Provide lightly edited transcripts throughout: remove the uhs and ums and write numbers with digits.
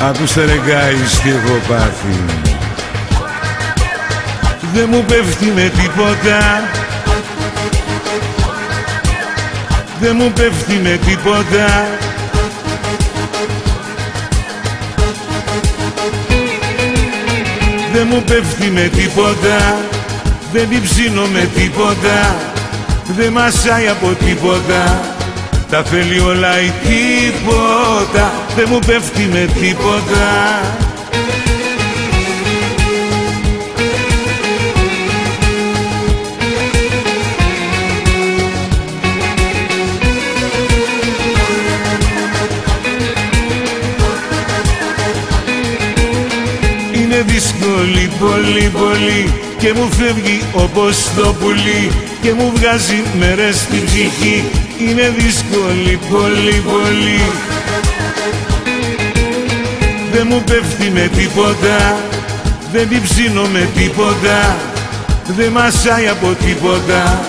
Άκουσε ρε guys τι έχω πάθει. Δεν μου πέφτει με τίποτα. Δεν μου πέφτει με τίποτα. Δεν μου πέφτει με τίποτα. Δεν την ψήνω με τίποτα. Δεν μασάει από τίποτα. Τα θέλει όλα ή τίποτα. Δεν μου πέφτει με τίποτα. Είναι δύσκολη πολύ πολύ και μου φεύγει όπως το πουλί και μου βγάζει μέρες στην ψυχή. Είναι δύσκολη πολύ πολύ. Δεν μου πέφτει με τίποτα. Δεν την ψήνω με τίποτα. Δεν μασάει από τίποτα.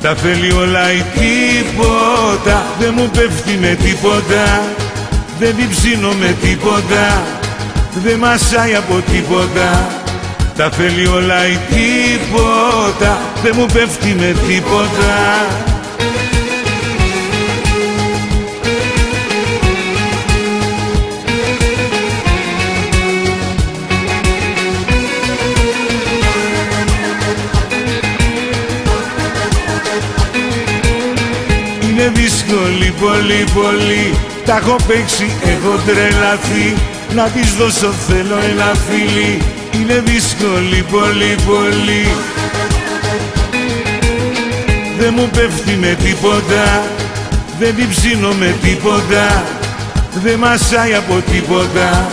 Τα θέλει όλα ή τίποτα. Δεν μου πέφτει με τίποτα. Δεν την ψήνω με τίποτα. Δεν μασάει από τίποτα. Τα θέλει όλα ή τίποτα. Δεν μου πέφτει με τίποτα. Είναι δύσκολη πολύ πολύ. Τα έχω παίξει, έχω τρελαθεί. Να της δώσω θέλω ένα φίλι. Είναι δύσκολη πολύ πολύ. Δεν μου πέφτει με τίποτα. Δεν την ψήνω με τίποτα. Δεν μασάει από τίποτα.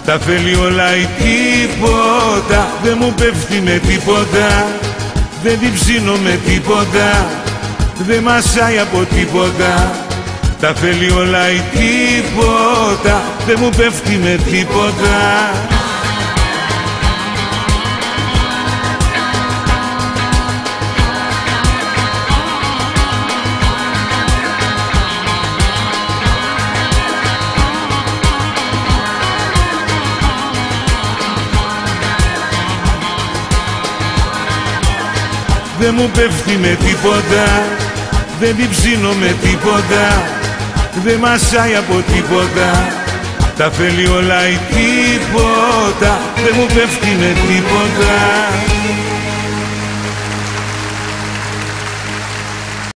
Τα θέλει όλα ή τίποτα. Δεν μου πέφτει με τίποτα. Δεν την ψήνω με τίποτα. Δεν μασάει από τίποτα. Τα θέλει όλα ή τίποτα. Δεν μου πέφτει με τίποτα. Δεν μου πέφτει με τίποτα. Δεν την ψήνω με τίποτα. Δεν μασάει από τίποτα. Τα θέλει όλα ή τίποτα. Δεν μου πέφτει με τίποτα.